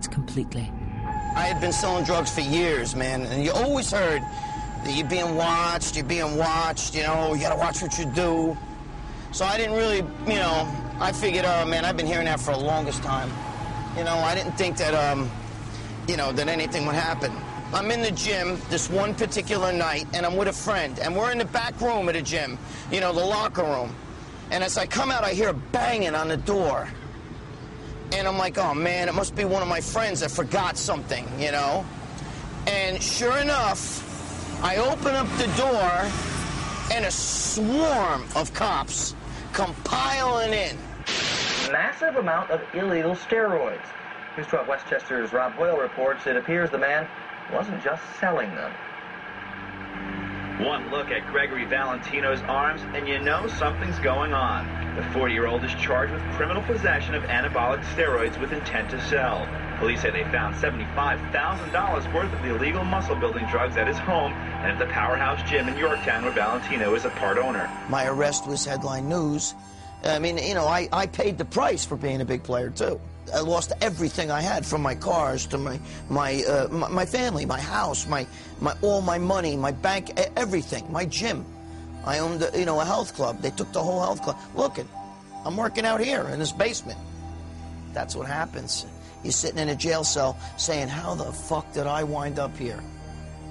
steroids completely. I had been selling drugs for years, man, and you always heard that you're being watched, you know, you gotta watch what you do. So I didn't really, you know, I figured, oh man, I've been hearing that for the longest time. You know, I didn't think that, you know, that anything would happen. I'm in the gym this one particular night, and I'm with a friend, and we're in the back room of the gym, you know, the locker room. And as I come out, I hear a banging on the door. And I'm like, oh man, it must be one of my friends that forgot something, you know? And sure enough, I open up the door, and a swarm of cops come piling in. Massive amount of illegal steroids. News 12 Westchester's Rob Boyle reports it appears the man wasn't just selling them. One look at Gregg Valentino's arms, and you know something's going on. The 40-year-old is charged with criminal possession of anabolic steroids with intent to sell. Police say they found $75,000 worth of illegal muscle-building drugs at his home and at the Powerhouse Gym in Yorktown, where Valentino is a part owner. My arrest was headline news. I mean, you know, I paid the price for being a big player, too. I lost everything I had, from my cars to my family, my house, all my money, my bank, everything, my gym. I owned, you know, a health club. They took the whole health club. Look, I'm working out here in this basement. That's what happens. You're sitting in a jail cell saying, how the fuck did I wind up here?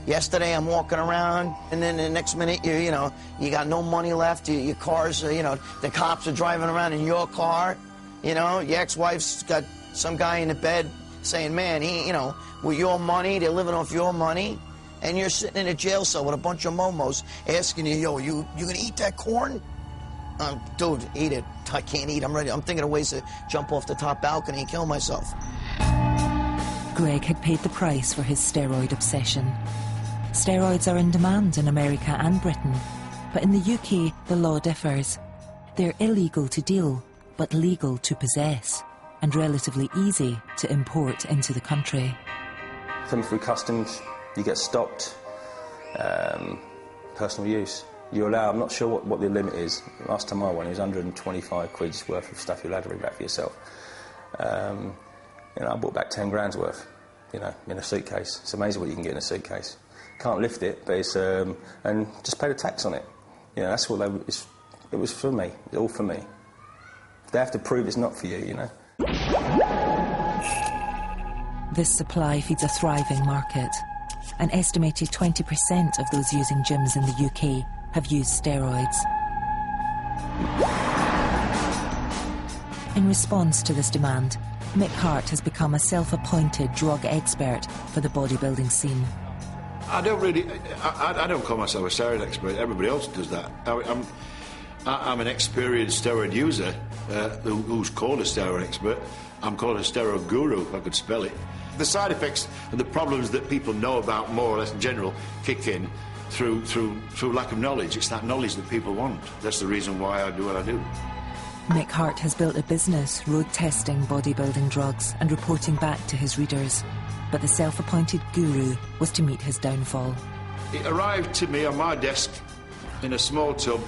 Yesterday I'm walking around, and then the next minute, you know, you got no money left. Your car's, you know, the cops are driving around in your car. You know, your ex-wife's got some guy in the bed saying, man, he, you know, with your money, they're living off your money. And you're sitting in a jail cell with a bunch of momos asking you, yo, you gonna eat that corn? Dude, eat it. I can't eat. I'm ready. I'm thinking of ways to jump off the top balcony and kill myself. Gregg had paid the price for his steroid obsession. Steroids are in demand in America and Britain, but in the UK, the law differs. They're illegal to deal, but legal to possess, and relatively easy to import into the country. Coming through customs, you get stopped. Personal use. You're allowed, I'm not sure what the limit is. Last time I went, it was 125 quid's worth of stuff you're allowed to bring back for yourself. You know, I brought back 10 grand's worth, you know, in a suitcase. It's amazing what you can get in a suitcase. Can't lift it, but it's, and just pay the tax on it. You know, that's what it was for me, it's all for me. They have to prove it's not for you, you know. This supply feeds a thriving market. An estimated 20% of those using gyms in the UK have used steroids. In response to this demand, Mick Hart has become a self-appointed drug expert for the bodybuilding scene. I don't call myself a steroid expert. Everybody else does that. I'm an experienced steroid user who's called a steroid expert. I'm called a steroid guru, if I could spell it. The side effects and the problems that people know about more or less in general kick in through lack of knowledge. It's that knowledge that people want. That's the reason why I do what I do. Mick Hart has built a business road testing bodybuilding drugs and reporting back to his readers. But the self-appointed guru was to meet his downfall. It arrived to me on my desk in a small tub.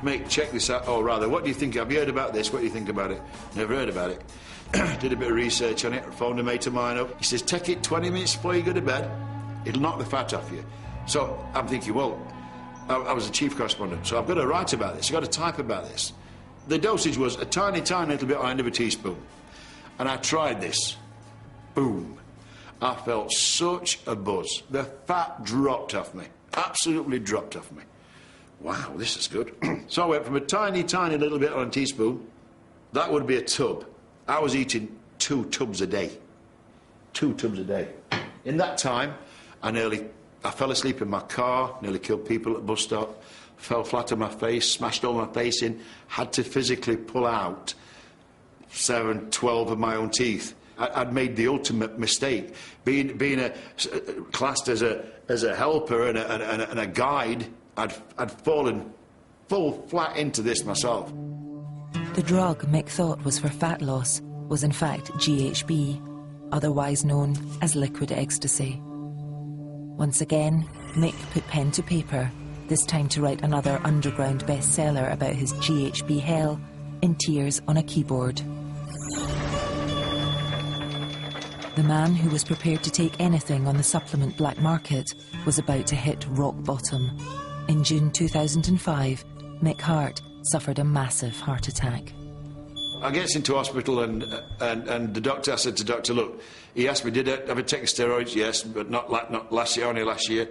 Mick, check this out. Oh, rather, what do you think? Have you heard about this? What do you think about it? Never heard about it. Did a bit of research on it, phoned a mate of mine up. He says, take it 20 minutes before you go to bed. It'll knock the fat off you. So I'm thinking, well, I was a chief correspondent, so I've got to write about this. I've got to type about this. The dosage was a tiny, tiny little bit on the end of a teaspoon. And I tried this. Boom. I felt such a buzz. The fat dropped off me. Absolutely dropped off me. Wow, this is good. So I went from a tiny, tiny little bit on a teaspoon. That would be a tub. I was eating 2 tubs a day. 2 tubs a day. In that time, I fell asleep in my car, nearly killed people at the bus stop, fell flat on my face, smashed all my face in, had to physically pull out 7, 12 of my own teeth. I'd made the ultimate mistake. Being classed as a helper and a guide, I'd fallen full flat into this myself. The drug Mick thought was for fat loss was in fact GHB, otherwise known as liquid ecstasy. Once again, Mick put pen to paper, this time to write another underground bestseller about his GHB hell in tears on a keyboard. The man who was prepared to take anything on the supplement black market was about to hit rock bottom. In June 2005, Mick Hart suffered a massive heart attack. I get into hospital and the doctor, I said to the doctor, look, he asked me, did I ever take steroids? Yes, but not last year, only last year.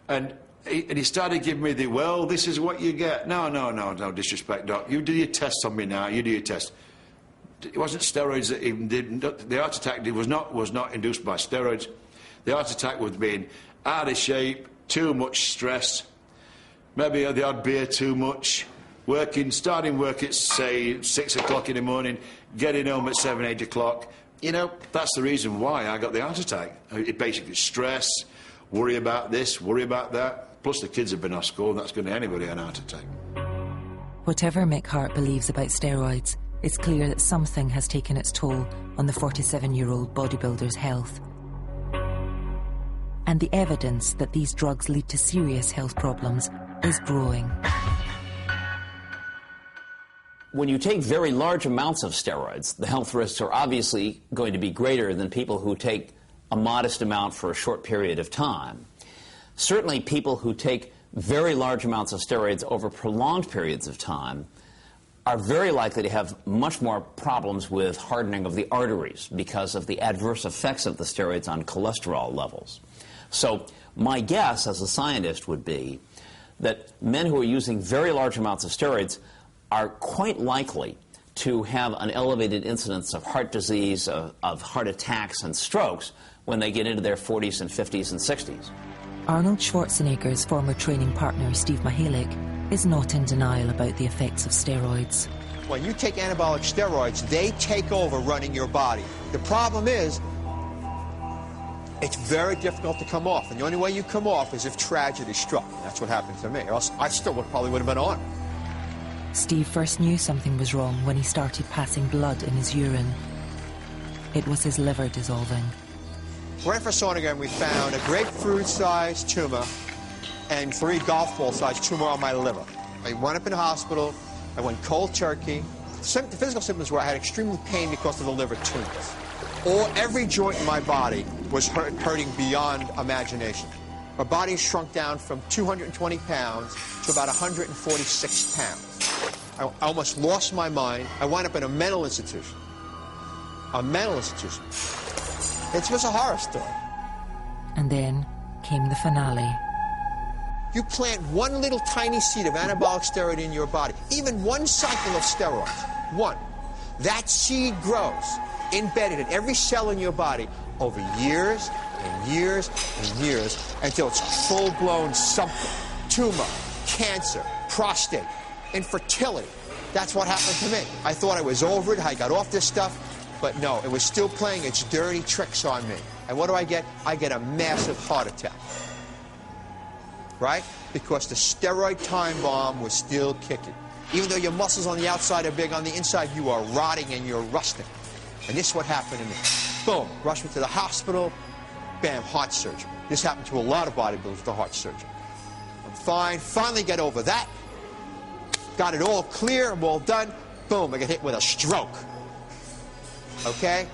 And he started giving me the, well, this is what you get. No disrespect, doc. You do your test on me now, you do your test. It wasn't steroids that even did, the heart attack was not induced by steroids. The heart attack was being out of shape, too much stress, maybe the odd beer too much, starting work at, say, 6 o'clock in the morning, getting home at 7, 8 o'clock. You know, that's the reason why I got the heart attack. It basically stress, worry about this, worry about that. Plus the kids have been off school, and that's going to anybody an heart attack. Whatever Mick Hart believes about steroids, it's clear that something has taken its toll on the 47-year-old bodybuilder's health. And the evidence that these drugs lead to serious health problems is growing. When you take very large amounts of steroids, the health risks are obviously going to be greater than people who take a modest amount for a short period of time. Certainly people who take very large amounts of steroids over prolonged periods of time are very likely to have much more problems with hardening of the arteries because of the adverse effects of the steroids on cholesterol levels. So my guess as a scientist would be that men who are using very large amounts of steroids are quite likely to have an elevated incidence of heart disease, of heart attacks and strokes when they get into their 40s and 50s and 60s. Arnold Schwarzenegger's former training partner, Steve Mihalik, is not in denial about the effects of steroids. When you take anabolic steroids, they take over running your body. The problem is, it's very difficult to come off, and the only way you come off is if tragedy struck. That's what happened to me, or else I still probably would have been on. Steve first knew something was wrong when he started passing blood in his urine. It was his liver dissolving. When I first saw it again, we found a grapefruit-sized tumor and 3 golf ball-sized tumor on my liver. I wound up in the hospital. I went cold turkey. The physical symptoms were I had extreme pain because of the liver tumors. Every joint in my body was hurting beyond imagination. My body shrunk down from 220 pounds to about 146 pounds. I almost lost my mind. I wound up in a mental institution. A mental institution. It was a horror story. And then came the finale. You plant one little tiny seed of anabolic steroid in your body, even one cycle of steroids, one. That seed grows, embedded in every cell in your body over years and years and years until it's full-blown something. Tumor, cancer, prostate, infertility. That's what happened to me. I thought I was over it, I got off this stuff, but no, it was still playing its dirty tricks on me. And what do I get? I get a massive heart attack. Right? Because the steroid time bomb was still kicking. Even though your muscles on the outside are big, on the inside you are rotting and you're rusting. And this is what happened to me. Boom, rushed me to the hospital, bam, heart surgery. This happened to a lot of bodybuilders, the heart surgery. I'm fine, finally get over that. Got it all clear, I'm all done. Boom, I get hit with a stroke. Okay?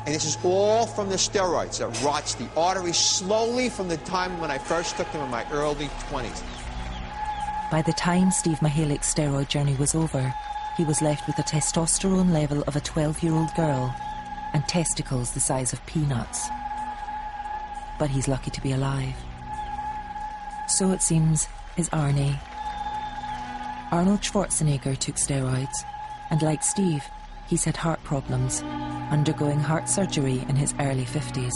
And this is all from the steroids that rots the arteries slowly from the time when I first took them in my early 20s. By the time Steve Mihalik's steroid journey was over, he was left with a testosterone level of a 12-year-old girl and testicles the size of peanuts. But he's lucky to be alive. So it seems is Arnie. Arnold Schwarzenegger took steroids, and like Steve, he's had heart problems, undergoing heart surgery in his early 50s.